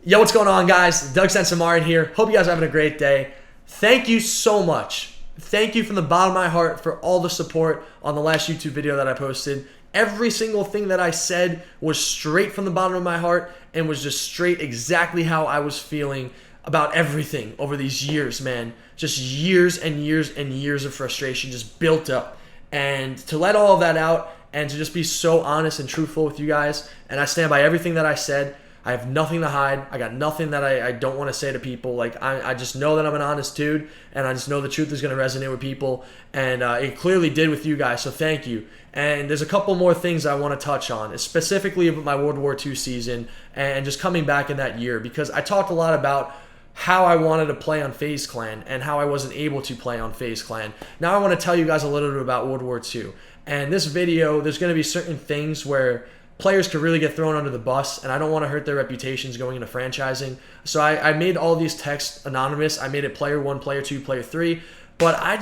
Yo, what's going on, guys? Doug Sensor here. Hope you guys are having a great day. Thank you so much. Thank you from the bottom of my heart for all the support on the last YouTube video that I posted. Every single thing that I said was straight from the bottom of my heart and was just straight exactly how I was feeling about everything over these years, man. Just years and years and years of frustration just built up. And to let all of that out and to just be so honest and truthful with you guys, and I stand by everything that I said. I have nothing to hide. I got nothing that I don't want to say to people. Like, I just know that I'm an honest dude, and I just know the truth is going to resonate with people, and it clearly did with you guys, so thank you. And there's a couple more things I want to touch on, specifically about my World War II season and just coming back in that year, because I talked a lot about how I wanted to play on FaZe Clan and how I wasn't able to play on FaZe Clan. Now I want to tell you guys a little bit about World War II. And this video, there's going to be certain things where players could really get thrown under the bus, and I don't want to hurt their reputations going into franchising. So I made all these texts anonymous. I made it player 1, player 2, player 3. But I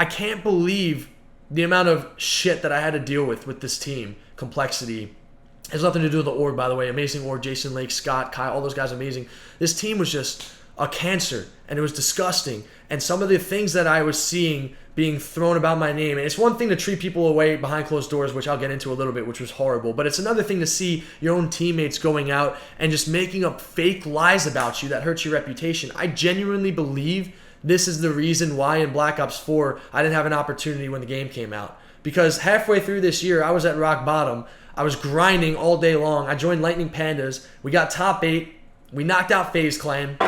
can't believe the amount of shit that I had to deal with this team. Complexity. It has nothing to do with the org, by the way. Amazing org. Jason Lake, Scott, Kyle, all those guys amazing. This team was just a cancer, and it was disgusting. And some of the things that I was seeing being thrown about my name, and it's one thing to treat people away behind closed doors, which I'll get into a little bit, which was horrible, but it's another thing to see your own teammates going out and just making up fake lies about you that hurts your reputation. I genuinely believe this is the reason why in Black Ops 4 I didn't have an opportunity when the game came out, because halfway through this year I was at rock bottom. I was grinding all day long. I joined Lightning Pandas. We got top 8. We knocked out FaZe Clan.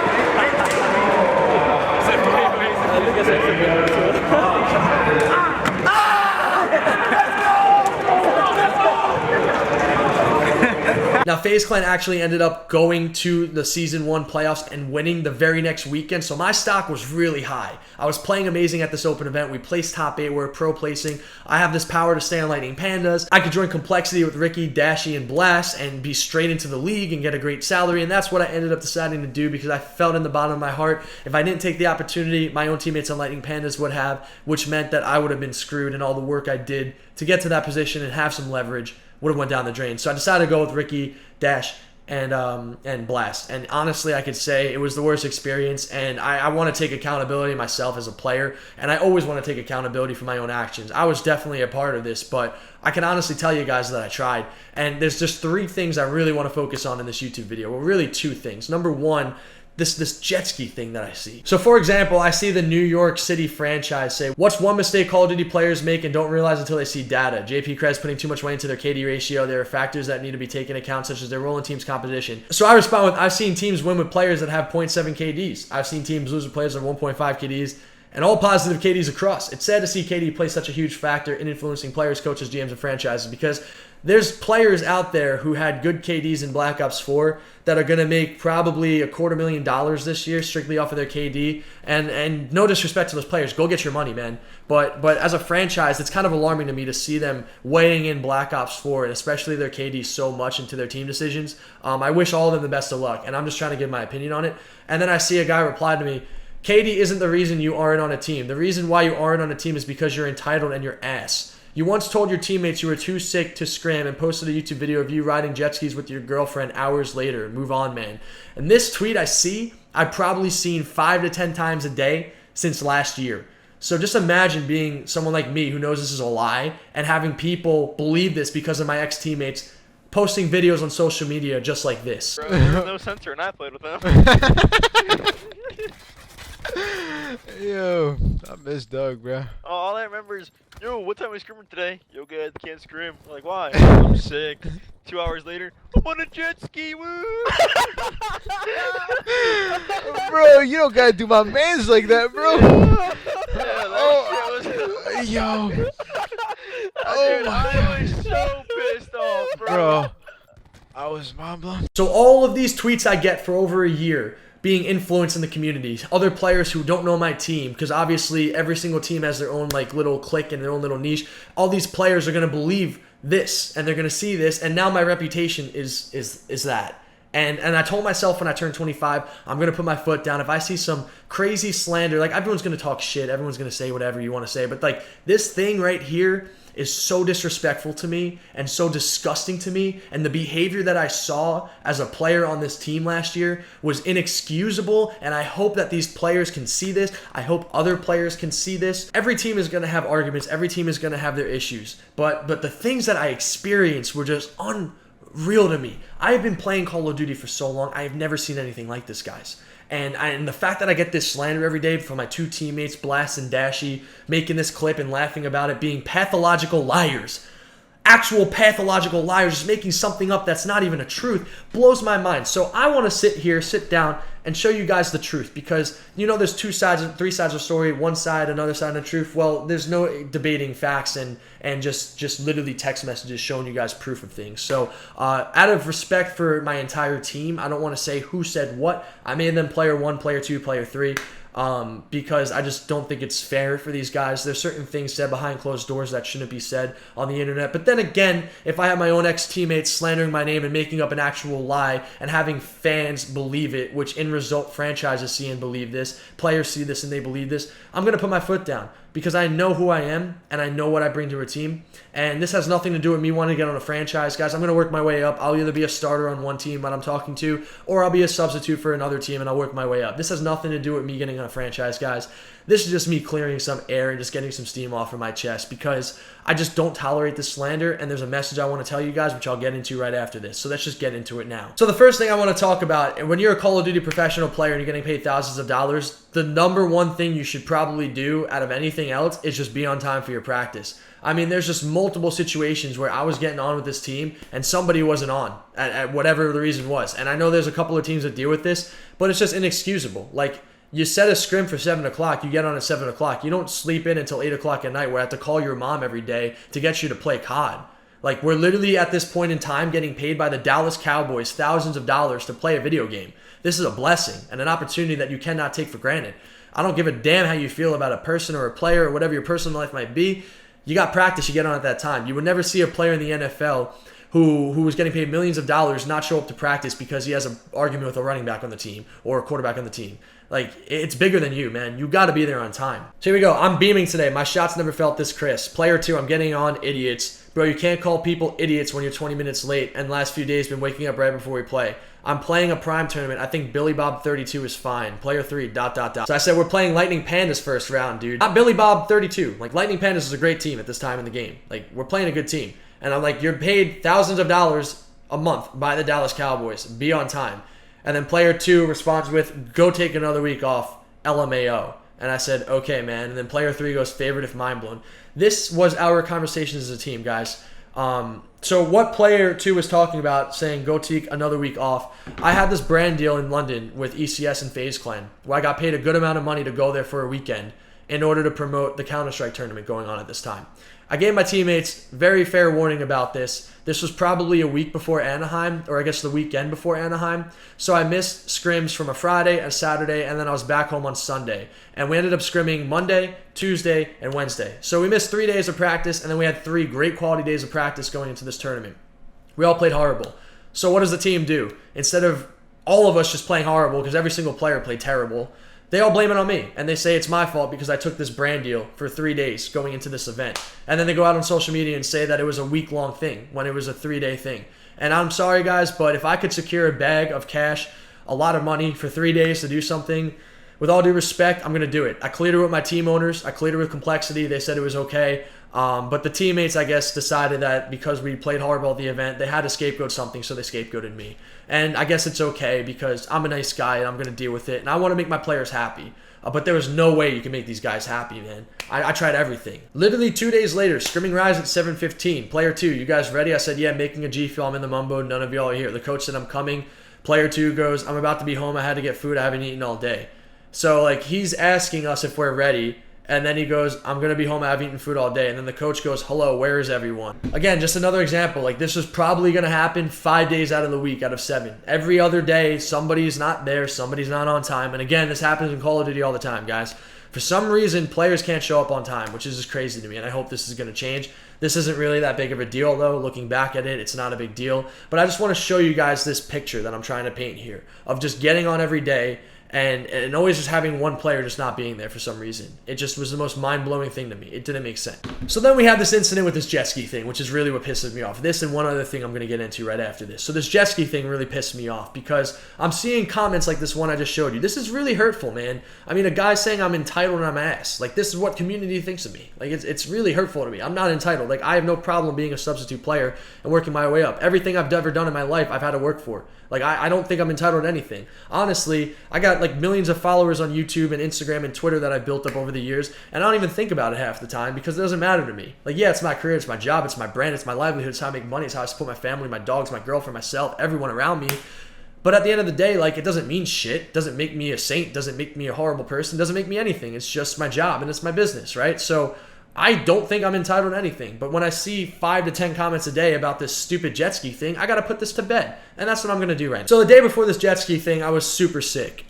Now, FaZe Clan actually ended up going to the Season 1 playoffs and winning the very next weekend, so my stock was really high. I was playing amazing at this open event. We placed top 8. We're pro placing. I have this power to stay on Lightning Pandas. I could join Complexity with Ricky, Dashy, and Blast and be straight into the league and get a great salary, and that's what I ended up deciding to do because I felt in the bottom of my heart if I didn't take the opportunity, my own teammates on Lightning Pandas would have, which meant that I would have been screwed, and all the work I did to get to that position and have some leverage would have went down the drain. So I decided to go with Ricky, Dash, and Blast. And honestly, I could say it was the worst experience, and I want to take accountability myself as a player, and I always want to take accountability for my own actions. I was definitely a part of this, but I can honestly tell you guys that I tried. And there's just 3 things I really want to focus on in this YouTube video. Well, really 2 things. Number 1, this jet ski thing that I see. So for example, I see the New York City franchise say, what's one mistake Call of Duty players make and don't realize until they see data? JP Krez putting too much weight into their KD ratio. There are factors that need to be taken into account, such as their role in team's composition. So I respond with, I've seen teams win with players that have 0.7 KDs. I've seen teams lose with players that have 1.5 KDs. And all positive KDs across. It's sad to see KD play such a huge factor in influencing players, coaches, GMs, and franchises, because there's players out there who had good KDs in Black Ops 4 that are going to make probably $250,000 this year strictly off of their KD. And no disrespect to those players. Go get your money, man. But as a franchise, it's kind of alarming to me to see them weighing in Black Ops 4 and especially their KD so much into their team decisions. I wish all of them the best of luck, and I'm just trying to give my opinion on it. And then I see a guy reply to me, KD isn't the reason you aren't on a team. The reason why you aren't on a team is because you're entitled and you're ass. You once told your teammates you were too sick to scram and posted a YouTube video of you riding jet skis with your girlfriend hours later. Move on, man. And this tweet I've probably seen 5 to 10 times a day since last year. So just imagine being someone like me who knows this is a lie and having people believe this because of my ex-teammates posting videos on social media just like this. Bro, there was no censor and I played with them. Yo, I miss Doug, bro. All I remember is, yo, what time are we scrimming today? Yo, guys, can't scrim. I'm like, why? I'm sick. 2 hours later, I'm on a jet ski, woo! Bro, you don't gotta do my mans like that, bro. Yeah, that shit was... Yo. Dude, Oh my I was so pissed off, Bro, I was mind blown. So all of these tweets I get for over a year being influenced in the community, other players who don't know my team, because obviously every single team has their own like little clique and their own little niche. All these players are going to believe this and they're going to see this, and now my reputation is that. And I told myself when I turned 25, I'm going to put my foot down. If I see some crazy slander, like everyone's going to talk shit, everyone's going to say whatever you want to say, but like this thing right here is so disrespectful to me and so disgusting to me, and the behavior that I saw as a player on this team last year was inexcusable, and I hope that these players can see this. I hope other players can see this. Every team is going to have arguments. Every team is going to have their issues, but the things that I experienced were just unreal to me. I have been playing Call of Duty for so long. I have never seen anything like this, guys. And the fact that I get this slander every day from my two teammates, Blast and Dashy, making this clip and laughing about it, being pathological liars, actual pathological liars, just making something up that's not even a truth, blows my mind. So I want to sit down, and show you guys the truth, because you know there's three sides of the story, one side, another side of the truth. Well, there's no debating facts and just literally text messages showing you guys proof of things. So out of respect for my entire team, I don't want to say who said what. I made them player 1, player 2, player 3. Because I just don't think it's fair for these guys. There's certain things said behind closed doors that shouldn't be said on the internet. But then again, if I have my own ex-teammates slandering my name and making up an actual lie and having fans believe it, which in result franchises see and believe this, players see this and they believe this, I'm going to put my foot down, because I know who I am and I know what I bring to a team. And this has nothing to do with me wanting to get on a franchise, guys. I'm going to work my way up. I'll either be a starter on one team that I'm talking to, or I'll be a substitute for another team and I'll work my way up. This has nothing to do with me getting on a franchise, guys. This is just me clearing some air and just getting some steam off of my chest, because I just don't tolerate this slander, and there's a message I want to tell you guys, which I'll get into right after this. So let's just get into it now. So the first thing I want to talk about, and when you're a Call of Duty professional player and you're getting paid thousands of dollars, the number one thing you should probably do out of anything else is just be on time for your practice. I mean, there's just multiple situations where I was getting on with this team and somebody wasn't on at whatever the reason was. And I know there's a couple of teams that deal with this, but it's just inexcusable. Like, you set a scrim for 7 o'clock, you get on at 7 o'clock. You don't sleep in until 8 o'clock at night where I have to call your mom every day to get you to play COD. Like, we're literally at this point in time getting paid by the Dallas Cowboys thousands of dollars to play a video game. This is a blessing and an opportunity that you cannot take for granted. I don't give a damn how you feel about a person or a player or whatever your personal life might be. You got practice, you get on at that time. You would never see a player in the NFL who was getting paid millions of dollars not show up to practice because he has an argument with a running back on the team or a quarterback on the team. Like, it's bigger than you, man. You got to be there on time. So here we go. I'm beaming today. My shots never felt this crisp. Player 2, I'm getting on idiots. Bro, you can't call people idiots when you're 20 minutes late, and the last few days been waking up right before we play. I'm playing a prime tournament. I think Billy Bob 32 is fine. Player 3, ... So I said we're playing Lightning Pandas first round, dude. Not Billy Bob 32. Like, Lightning Pandas is a great team at this time in the game. Like, we're playing a good team. And I'm like, you're paid thousands of dollars a month by the Dallas Cowboys. Be on time. And then player 2 responds with, go take another week off, LMAO. And I said, okay, man. And then player 3 goes, favorite if mind blown. This was our conversations as a team, guys. So what player 2 was talking about, saying go take another week off, I had this brand deal in London with ECS and FaZe Clan, where I got paid a good amount of money to go there for a weekend in order to promote the Counter-Strike tournament going on at this time. I gave my teammates very fair warning about this. This was probably a week before Anaheim, or I guess the weekend before Anaheim. So I missed scrims from a Friday, a Saturday, and then I was back home on Sunday. And we ended up scrimming Monday, Tuesday, and Wednesday. So we missed 3 days of practice, and then we had 3 great quality days of practice going into this tournament. We all played horrible. So what does the team do? Instead of all of us just playing horrible, because every single player played terrible, they all blame it on me, and they say it's my fault because I took this brand deal for 3 days going into this event. And then they go out on social media and say that it was a week-long thing when it was a 3-day thing. And I'm sorry, guys, but if I could secure a bag of cash, a lot of money for 3 days to do something, with all due respect, I'm going to do it. I cleared it with my team owners. I cleared it with Complexity. They said it was okay. But the teammates, I guess, decided that because we played horrible at the event, they had to scapegoat something, so they scapegoated me. And I guess it's okay because I'm a nice guy and I'm going to deal with it. And I want to make my players happy. But there was no way you can make these guys happy, man. I tried everything. Literally 2 days later, scrimming rise at 7:15. Player 2, you guys ready? I said, yeah, making a G-fill. I'm in the mumbo. None of y'all are here. The coach said I'm coming. Player 2 goes, I'm about to be home. I had to get food. I haven't eaten all day. So, like, he's asking us if we're ready. And then he goes, I'm going to be home. I haven't eaten food all day. And then the coach goes, hello, where is everyone? Again, just another example. Like, this is probably going to happen 5 days out of the week out of 7. Every other day, somebody's not there. Somebody's not on time. And again, this happens in Call of Duty all the time, guys. For some reason, players can't show up on time, which is just crazy to me, and I hope this is going to change. This isn't really that big of a deal, though. Looking back at it, it's not a big deal. But I just want to show you guys this picture that I'm trying to paint here of just getting on every day and always just having one player just not being there for some reason. It just was the most mind-blowing thing to me. It didn't make sense. So then we have this incident with this jet ski thing, which is really what pisses me off. This and one other thing I'm going to get into right after this. So this jet ski thing really pissed me off because I'm seeing comments like this one I just showed you. This is really hurtful, man. I mean, a guy saying I'm entitled and I'm ass. Like, this is what community thinks of me. Like, it's really hurtful to me. I'm not entitled. Like, I have no problem being a substitute player and working my way up. Everything I've ever done in my life, I've had to work for. Like, I don't think I'm entitled to anything. Honestly, I got like millions of followers on YouTube and Instagram and Twitter that I've built up over the years, and I don't even think about it half the time because it doesn't matter to me. Like, yeah, it's my career, it's my job, it's my brand, it's my livelihood, it's how I make money, it's how I support my family, my dogs, my girlfriend, myself, everyone around me. But at the end of the day, like, it doesn't mean shit. It doesn't make me a saint. It doesn't make me a horrible person. It doesn't make me anything. It's just my job and it's my business, right? So I don't think I'm entitled to anything. But when I see 5 to 10 comments a day about this stupid jet ski thing, I got to put this to bed. And that's what I'm going to do right now. So the day before this jet ski thing, I was super sick.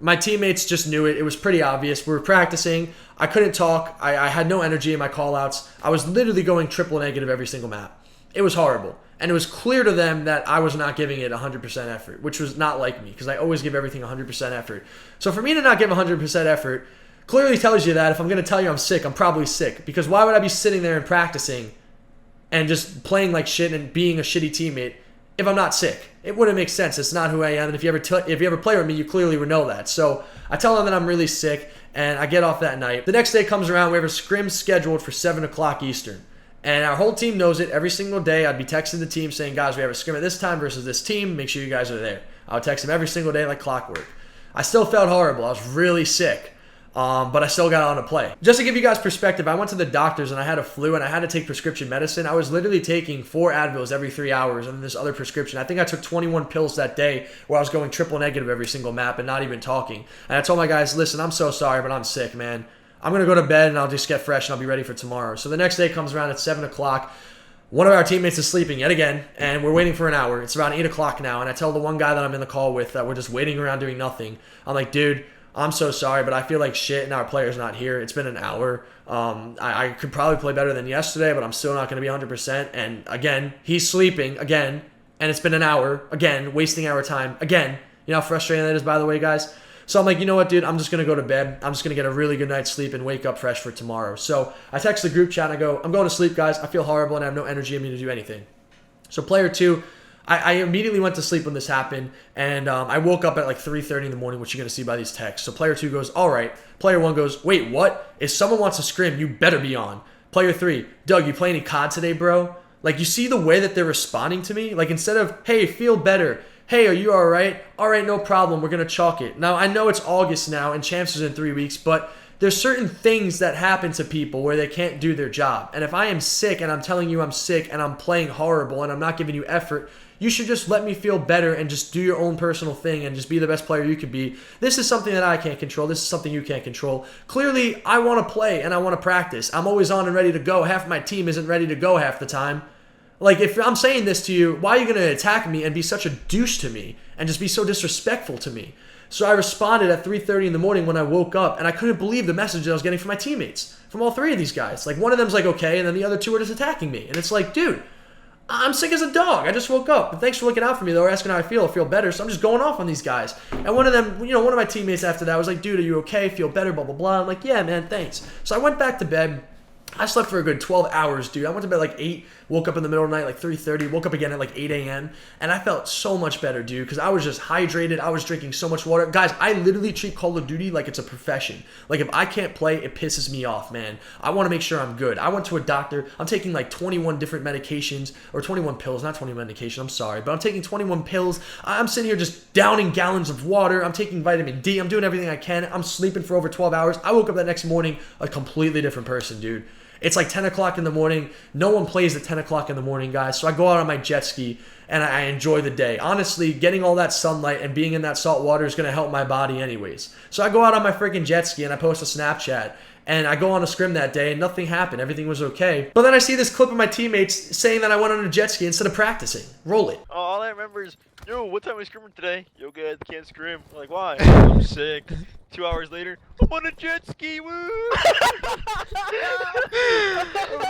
My teammates just knew it. It was pretty obvious. We were practicing. I couldn't talk. I had no energy in my call-outs. I was literally going triple negative every single map. It was horrible. And it was clear to them that I was not giving it 100% effort, which was not like me because I always give everything 100% effort. So for me to not give 100% effort clearly tells you that if I'm going to tell you I'm sick, I'm probably sick. Because why would I be sitting there and practicing and just playing like shit and being a shitty teammate if I'm not sick? It wouldn't make sense. It's not who I am. And if you ever play with me, you clearly would know that. So I tell them that I'm really sick, and I get off that night. The next day comes around. We have a scrim scheduled for 7 o'clock Eastern. And our whole team knows it. Every single day, I'd be texting the team saying, guys, we have a scrim at this time versus this team. Make sure you guys are there. I would text them every single day like clockwork. I still felt horrible. I was really sick. But I still got on to play. Just to give you guys perspective, I went to the doctors and I had a flu and I had to take prescription medicine. I was literally taking 4 Advils every 3 hours and then this other prescription. I think I took 21 pills that day where I was going triple negative every single map and not even talking. And I told my guys, listen, I'm so sorry, but I'm sick, man. I'm going to go to bed and I'll just get fresh and I'll be ready for tomorrow. So the next day comes around at 7 o'clock. One of our teammates is sleeping yet again, and we're waiting for an hour. It's around 8 o'clock now, and I tell the one guy that I'm in the call with that we're just waiting around doing nothing. I'm like, dude, I'm so sorry, but I feel like shit and our player's not here. It's been an hour. I could probably play better than yesterday, but I'm still not going to be 100%. And again, he's sleeping again, and it's been an hour again, wasting our time again. You know how frustrating that is, by the way, guys? So I'm like, you know what, dude? I'm just going to go to bed. I'm just going to get a really good night's sleep and wake up fresh for tomorrow. So I text the group chat and I go, I'm going to sleep, guys. I feel horrible and I have no energy in me to do anything. So player 2, I immediately went to sleep when this happened, and I woke up at like 3:30 in the morning, which you're going to see by these texts. So player 2 goes, all right. Player 1 goes, wait, what? If someone wants to scrim, you better be on. Player 3, Doug, you play any COD today, bro? Like, you see the way that they're responding to me? Like, instead of, hey, feel better. Hey, are you all right? All right, no problem. We're going to chalk it. Now, I know it's August now, and champs is in 3 weeks, but there's certain things that happen to people where they can't do their job. And if I am sick and I'm telling you I'm sick and I'm playing horrible and I'm not giving you effort, you should just let me feel better and just do your own personal thing and just be the best player you could be. This is something that I can't control. This is something you can't control. Clearly, I want to play and I want to practice. I'm always on and ready to go. Half my team isn't ready to go half the time. Like, if I'm saying this to you, why are you going to attack me and be such a douche to me and just be so disrespectful to me? So I responded at 3:30 in the morning when I woke up, and I couldn't believe the message that I was getting from my teammates, from all 3 of these guys. Like, one of them's like, okay, and then the other 2 are just attacking me. And it's like, dude, I'm sick as a dog. I just woke up. But thanks for looking out for me, though, or asking how I feel better. So I'm just going off on these guys. And one of them, one of my teammates after that was like, dude, are you okay? Feel better, blah, blah, blah. I'm like, yeah, man, thanks. So I went back to bed. I slept for a good 12 hours, dude. I went to bed like 8, woke up in the middle of the night like 3:30, woke up again at like 8 a.m. And I felt so much better, dude, because I was just hydrated. I was drinking so much water. Guys, I literally treat Call of Duty like it's a profession. Like, if I can't play, it pisses me off, man. I want to make sure I'm good. I went to a doctor. I'm taking like 21 different medications, or 21 pills, not 20 medication, I'm sorry. But I'm taking 21 pills. I'm sitting here just downing gallons of water. I'm taking vitamin D. I'm doing everything I can. I'm sleeping for over 12 hours. I woke up that next morning a completely different person, dude. It's like 10 o'clock in the morning. No one plays at 10 o'clock in the morning, guys. So I go out on my jet ski and I enjoy the day. Honestly, getting all that sunlight and being in that salt water is going to help my body anyways. So I go out on my freaking jet ski and I post a Snapchat. And I go on a scrim that day and nothing happened. Everything was okay. But then I see this clip of my teammates saying that I went on a jet ski instead of practicing. Roll it. All I remember is, Yo, what time are we scrimming today? Yo, guys, can't scrim. I'm like, why? I'm sick. 2 hours later, I'm on a jet ski. Woo!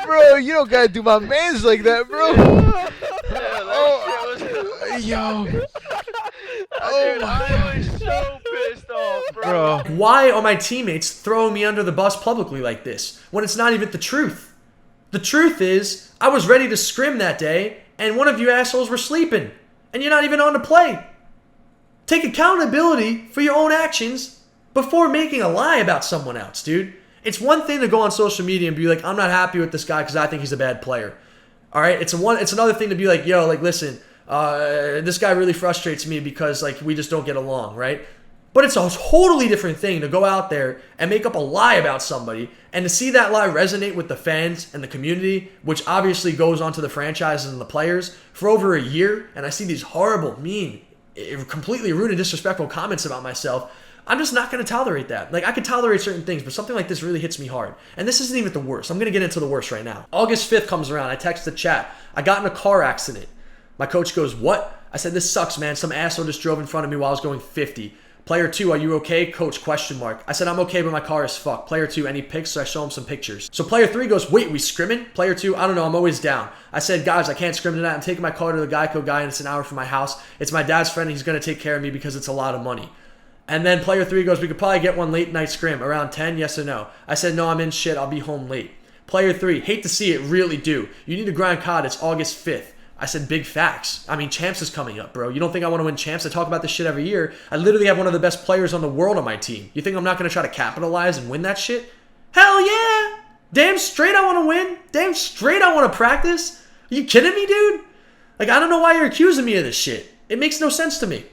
Bro, you don't gotta do my mans like that, bro. Yeah, that shit was. Yo. Dude, Oh my I was so pissed off, bro. Bro. Why are my teammates throwing me under the bus publicly like this when it's not even the truth? The truth is, I was ready to scrim that day, and one of you assholes were sleeping, and you're not even on to play. Take accountability for your own actions before making a lie about someone else, dude. It's one thing to go on social media and be like, I'm not happy with this guy because I think he's a bad player. All right, it's another thing to be like, yo, like, listen, this guy really frustrates me because, like, we just don't get along, right? But it's a totally different thing to go out there and make up a lie about somebody and to see that lie resonate with the fans and the community, which obviously goes onto the franchises and the players for over a year. And I see these horrible, mean, completely rude and disrespectful comments about myself. I'm just not going to tolerate that. Like, I could tolerate certain things, but something like this really hits me hard. And this isn't even the worst. I'm going to get into the worst right now. August 5th comes around. I text the chat. I got in a car accident. My coach goes, what? I said, this sucks, man. Some asshole just drove in front of me while I was going 50. Player 2, are you okay? Coach, question mark. I said, I'm okay, but my car is fucked. Player 2, any pics? So I show him some pictures. So player 3 goes, wait, we scrimming? Player 2, I don't know, I'm always down. I said, guys, I can't scrim tonight. I'm taking my car to the Geico guy, and it's an hour from my house. It's my dad's friend, and he's going to take care of me because it's a lot of money. And then player 3 goes, we could probably get one late night scrim, around 10, yes or no? I said, no, I'm in shit, I'll be home late. Player 3, hate to see it, really do. You need to grind COD, it's August 5th. I said, big facts. I mean, Champs is coming up, bro. You don't think I want to win Champs? I talk about this shit every year. I literally have one of the best players on the world on my team. You think I'm not going to try to capitalize and win that shit? Hell yeah! Damn straight I want to win. Damn straight I want to practice. Are you kidding me, dude? Like, I don't know why you're accusing me of this shit. It makes no sense to me.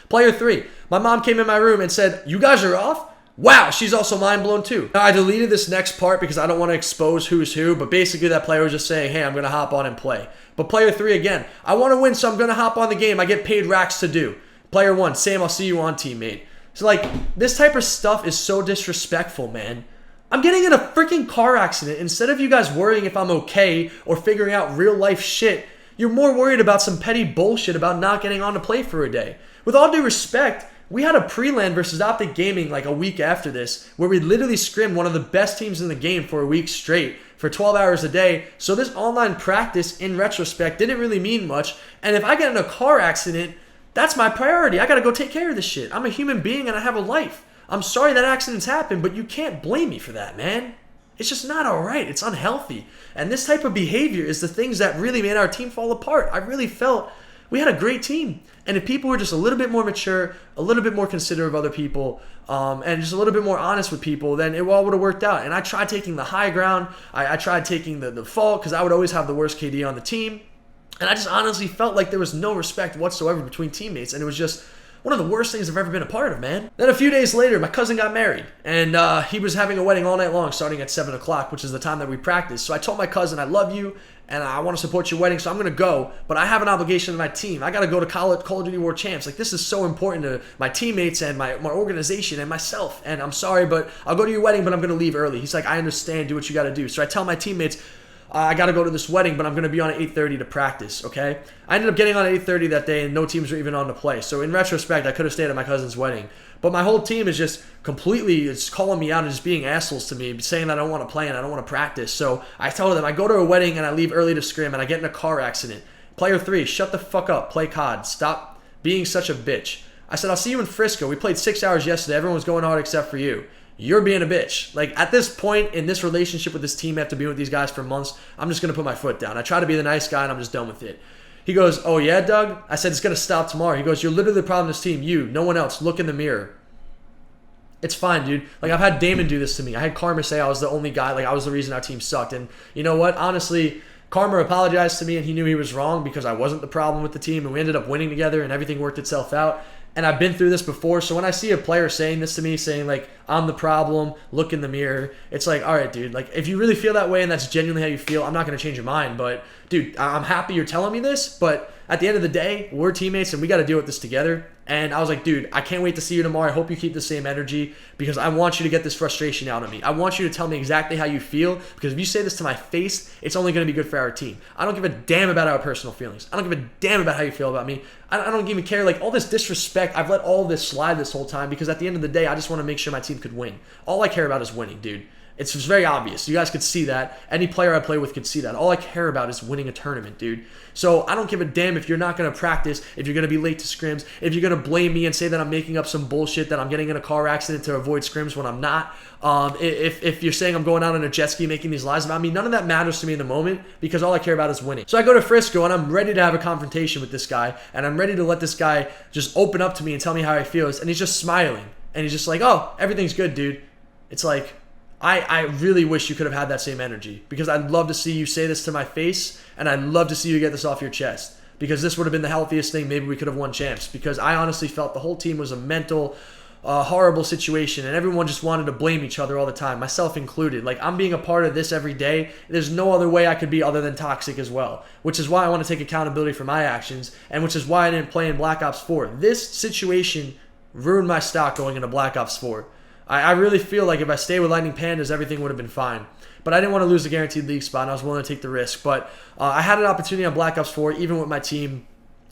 Player 3, my mom came in my room and said, you guys are off? Wow, she's also mind blown too. Now, I deleted this next part because I don't want to expose who's who, but basically that player was just saying, hey, I'm going to hop on and play. But player 3 again, I want to win, so I'm going to hop on the game. I get paid racks to do. Player 1, Sam, I'll see you on, teammate. So, like, this type of stuff is so disrespectful, man. I'm getting in a freaking car accident. Instead of you guys worrying if I'm okay or figuring out real life shit, you're more worried about some petty bullshit about not getting on to play for a day. With all due respect, we had a pre-LAN versus Optic Gaming like a week after this where we literally scrimmed one of the best teams in the game for a week straight for 12 hours a day. So this online practice, in retrospect, didn't really mean much. And if I get in a car accident, that's my priority. I got to go take care of this shit. I'm a human being and I have a life. I'm sorry that accidents happen, but you can't blame me for that, man. It's just not all right. It's unhealthy. And this type of behavior is the things that really made our team fall apart. I really felt we had a great team. And if people were just a little bit more mature, a little bit more considerate of other people, and just a little bit more honest with people, then it all would have worked out. And I tried taking the high ground. I tried taking the fault because I would always have the worst KD on the team. And I just honestly felt like there was no respect whatsoever between teammates. And it was just one of the worst things I've ever been a part of, man. Then a few days later, my cousin got married. And he was having a wedding all night long starting at 7 o'clock, which is the time that we practiced. So I told my cousin, I love you, and I want to support your wedding, so I'm going to go. But I have an obligation to my team. I got to go to Call of Duty World Champs. Like, this is so important to my teammates and my organization and myself. And I'm sorry, but I'll go to your wedding, but I'm going to leave early. He's like, I understand. Do what you got to do. So I tell my teammates, I got to go to this wedding, but I'm going to be on at 8:30 to practice, okay? I ended up getting on at 8:30 that day, and no teams were even on to play. So in retrospect, I could have stayed at my cousin's wedding. But my whole team is just completely calling me out and just being assholes to me, saying that I don't want to play and I don't want to practice. So I tell them I go to a wedding and I leave early to scrim and I get in a car accident. Player 3, shut the fuck up. Play COD. Stop being such a bitch. I said, I'll see you in Frisco. We played 6 hours yesterday. Everyone was going hard except for you. You're being a bitch. Like, at this point in this relationship with this team, after being with these guys for months, I'm just going to put my foot down. I try to be the nice guy and I'm just done with it. He goes, oh yeah, Doug? I said, it's going to stop tomorrow. He goes, you're literally the problem in this team. You, no one else. Look in the mirror. It's fine, dude. Like, I've had Damon do this to me. I had Karma say I was the only guy. Like, I was the reason our team sucked. And you know what? Honestly, Karma apologized to me and he knew he was wrong because I wasn't the problem with the team. And we ended up winning together and everything worked itself out. And I've been through this before. So when I see a player saying this to me, saying, like, I'm the problem, look in the mirror, it's like, all right, dude. Like, if you really feel that way and that's genuinely how you feel, I'm not going to change your mind. But, dude, I'm happy you're telling me this. But at the end of the day, we're teammates and we got to deal with this together. And I was like, dude, I can't wait to see you tomorrow. I hope you keep the same energy because I want you to get this frustration out of me. I want you to tell me exactly how you feel because if you say this to my face, it's only going to be good for our team. I don't give a damn about our personal feelings. I don't give a damn about how you feel about me. I don't even care. Like, all this disrespect, I've let all this slide this whole time because at the end of the day, I just want to make sure my team could win. All I care about is winning, dude. It's just very obvious. You guys could see that. Any player I play with could see that. All I care about is winning a tournament, dude. So I don't give a damn if you're not going to practice, if you're going to be late to scrims, if you're going to blame me and say that I'm making up some bullshit, that I'm getting in a car accident to avoid scrims when I'm not. If you're saying I'm going out on a jet ski making these lies about me, none of that matters to me in the moment because all I care about is winning. So I go to Frisco and I'm ready to have a confrontation with this guy and I'm ready to let this guy just open up to me and tell me how he feels. And he's just smiling and he's just like, oh, everything's good, dude. It's like, I really wish you could have had that same energy because I'd love to see you say this to my face and I'd love to see you get this off your chest because this would have been the healthiest thing. Maybe we could have won champs because I honestly felt the whole team was a mental, horrible situation and everyone just wanted to blame each other all the time, myself included. Like, I'm being a part of this every day. There's no other way I could be other than toxic as well, which is why I want to take accountability for my actions and which is why I didn't play in Black Ops 4. This situation ruined my stock going into Black Ops 4. I really feel like if I stayed with Lightning Pandas, everything would have been fine. But I didn't want to lose the guaranteed league spot, and I was willing to take the risk. But I had an opportunity on Black Ops 4, even with my team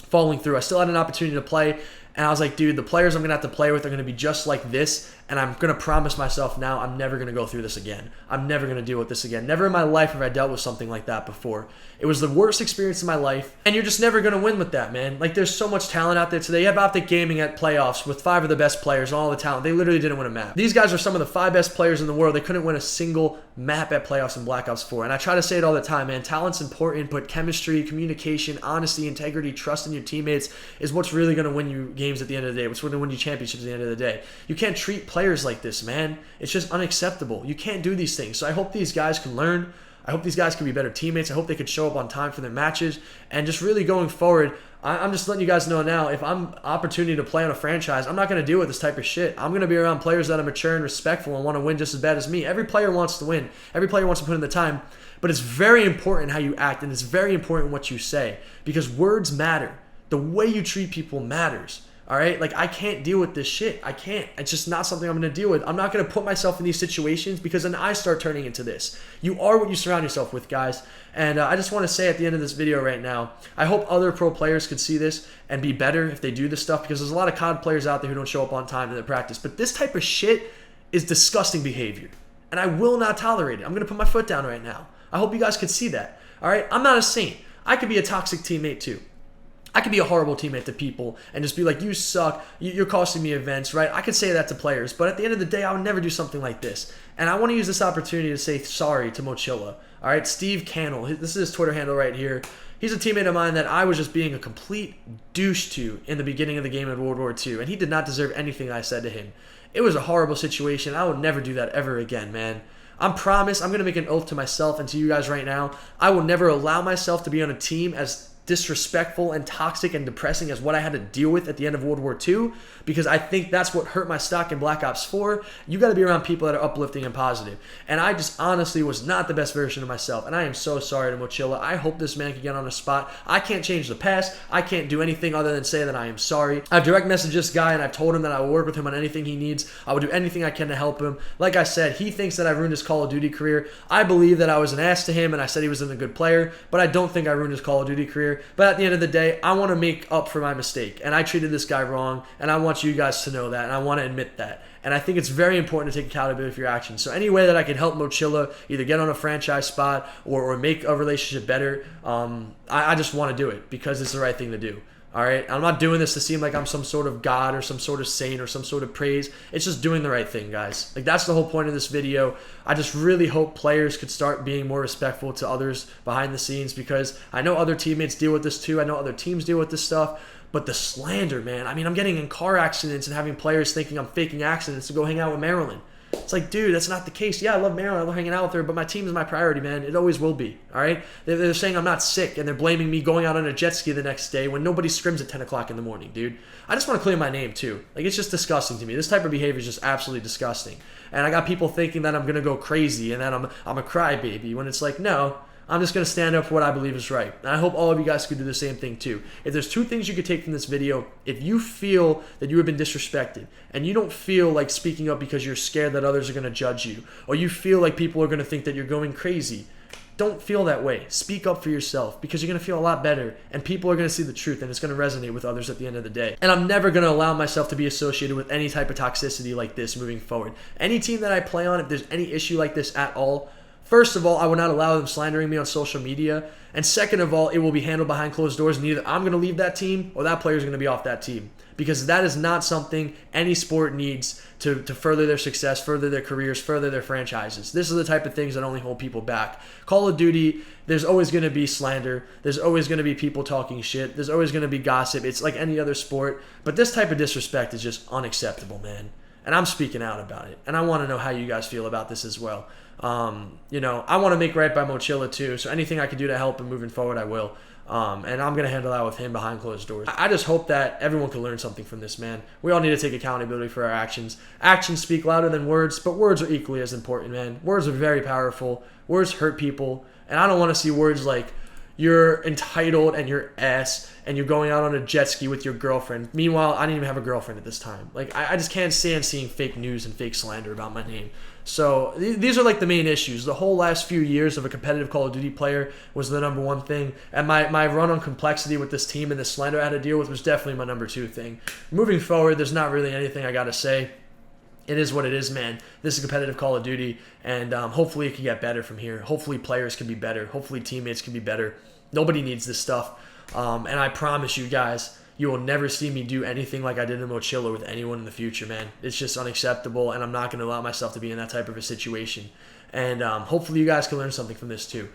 falling through. I still had an opportunity to play, and I was like, dude, the players I'm going to have to play with are going to be just like this, and I'm going to promise myself now I'm never going to go through this again. I'm never going to deal with this again. Never in my life have I dealt with something like that before. It was the worst experience in my life, and you're just never going to win with that, man. Like, there's so much talent out there today. You have Optic Gaming at playoffs with 5 of the best players and all the talent. They literally didn't win a map. These guys are some of the 5 best players in the world. They couldn't win a single map at playoffs in Black Ops 4. And I try to say it all the time, man. Talent's important, but chemistry, communication, honesty, integrity, trust in your teammates is what's really going to win you games at the end of the day. What's going to win you championships at the end of the day. You can't treat players like this, man. It's just unacceptable. You can't do these things. So I hope these guys can learn. I hope these guys can be better teammates. I hope they could show up on time for their matches. And just really going forward, I'm just letting you guys know now, if I'm opportunity to play on a franchise, I'm not going to deal with this type of shit. I'm going to be around players that are mature and respectful and want to win just as bad as me. Every player wants to win. Every player wants to put in the time. But it's very important how you act, and it's very important what you say. Because words matter. The way you treat people matters. All right, like, I can't deal with this shit. I can't. It's just not something I'm going to deal with. I'm not going to put myself in these situations because then I start turning into this. You are what you surround yourself with, guys. And I just want to say at the end of this video right now, I hope other pro players could see this and be better if they do this stuff because there's a lot of COD players out there who don't show up on time to their practice. But this type of shit is disgusting behavior. And I will not tolerate it. I'm going to put my foot down right now. I hope you guys could see that. All right, I'm not a saint. I could be a toxic teammate too. I could be a horrible teammate to people and just be like, you suck, you're costing me events, right? I could say that to players, but at the end of the day, I would never do something like this. And I want to use this opportunity to say sorry to Mochilla. All right, Steve Cannell, this is his Twitter handle right here. He's a teammate of mine that I was just being a complete douche to in the beginning of the game in World War II, and he did not deserve anything I said to him. It was a horrible situation. I would never do that ever again, man. I promise, I'm going to make an oath to myself and to you guys right now. I will never allow myself to be on a team as disrespectful and toxic and depressing as what I had to deal with at the end of World War II, because I think that's what hurt my stock in Black Ops 4. You got to be around people that are uplifting and positive. And I just honestly was not the best version of myself. And I am so sorry to Mochilla. I hope this man can get on a spot. I can't change the past. I can't do anything other than say that I am sorry. I've direct messaged this guy and I've told him that I will work with him on anything he needs. I will do anything I can to help him. Like I said, he thinks that I ruined his Call of Duty career. I believe that I was an ass to him and I said he wasn't a good player, but I don't think I ruined his Call of Duty career. But at the end of the day, I want to make up for my mistake. And I treated this guy wrong, and I want you guys to know that, and I want to admit that. And I think it's very important to take accountability for your actions. So any way that I can help Mochilla either get on a franchise spot or make a relationship better, I just want to do it because it's the right thing to do. All right, I'm not doing this to seem like I'm some sort of god or some sort of saint or some sort of praise. It's just doing the right thing, guys. Like, that's the whole point of this video. I just really hope players could start being more respectful to others behind the scenes because I know other teammates deal with this too. I know other teams deal with this stuff. But the slander, man. I mean, I'm getting in car accidents and having players thinking I'm faking accidents to go hang out with Marilyn. It's like, dude, that's not the case. Yeah, I love Marilyn. I love hanging out with her, but my team is my priority, man. It always will be, all right? They're saying I'm not sick, and they're blaming me going out on a jet ski the next day when nobody scrims at 10 o'clock in the morning, dude. I just want to clear my name, too. Like, it's just disgusting to me. This type of behavior is just absolutely disgusting. And I got people thinking that I'm going to go crazy and that I'm a crybaby when it's like, no, I'm just going to stand up for what I believe is right. And I hope all of you guys could do the same thing too. If there's two things you could take from this video, if you feel that you have been disrespected and you don't feel like speaking up because you're scared that others are going to judge you, or you feel like people are going to think that you're going crazy, don't feel that way. Speak up for yourself, because you're going to feel a lot better and people are going to see the truth and it's going to resonate with others at the end of the day. And I'm never going to allow myself to be associated with any type of toxicity like this moving forward. Any team that I play on, if there's any issue like this at all, first of all, I will not allow them slandering me on social media. And second of all, it will be handled behind closed doors, and either I'm going to leave that team or that player is going to be off that team. Because that is not something any sport needs to further their success, further their careers, further their franchises. This is the type of things that only hold people back. Call of Duty, there's always going to be slander. There's always going to be people talking shit. There's always going to be gossip. It's like any other sport. But this type of disrespect is just unacceptable, man. And I'm speaking out about it. And I want to know how you guys feel about this as well. I want to make right by Mochilla too. So anything I can do to help him moving forward, I will. And I'm going to handle that with him behind closed doors. I just hope that everyone can learn something from this, man. We all need to take accountability for our actions. Actions speak louder than words, but words are equally as important, man. Words are very powerful. Words hurt people. And I don't want to see words like, you're entitled and you're ass and you're going out on a jet ski with your girlfriend. Meanwhile, I didn't even have a girlfriend at this time. Like, I just can't stand seeing fake news and fake slander about my name. So these are like the main issues. The whole last few years of a competitive Call of Duty player was the number one thing. And my run on complexity with this team and the slander I had to deal with was definitely my number two thing. Moving forward, there's not really anything I got to say. It is what it is, man. This is competitive Call of Duty, and hopefully it can get better from here. Hopefully players can be better. Hopefully teammates can be better. Nobody needs this stuff. And I promise you guys, you will never see me do anything like I did in Mochilla with anyone in the future, man. It's just unacceptable, and I'm not going to allow myself to be in that type of a situation. And hopefully you guys can learn something from this too.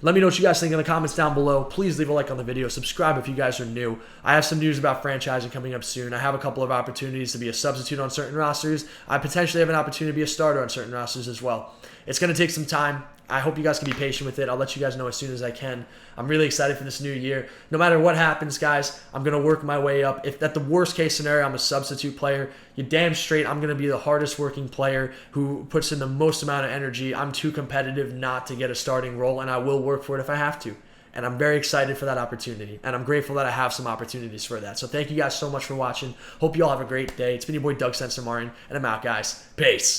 Let me know what you guys think in the comments down below. Please leave a like on the video. Subscribe if you guys are new. I have some news about franchising coming up soon. I have a couple of opportunities to be a substitute on certain rosters. I potentially have an opportunity to be a starter on certain rosters as well. It's going to take some time. I hope you guys can be patient with it. I'll let you guys know as soon as I can. I'm really excited for this new year. No matter what happens, guys, I'm going to work my way up. If at the worst case scenario, I'm a substitute player, you're damn straight I'm going to be the hardest working player who puts in the most amount of energy. I'm too competitive not to get a starting role, and I will work for it if I have to. And I'm very excited for that opportunity. And I'm grateful that I have some opportunities for that. So thank you guys so much for watching. Hope you all have a great day. It's been your boy Doug Censor Martin, and I'm out, guys. Peace.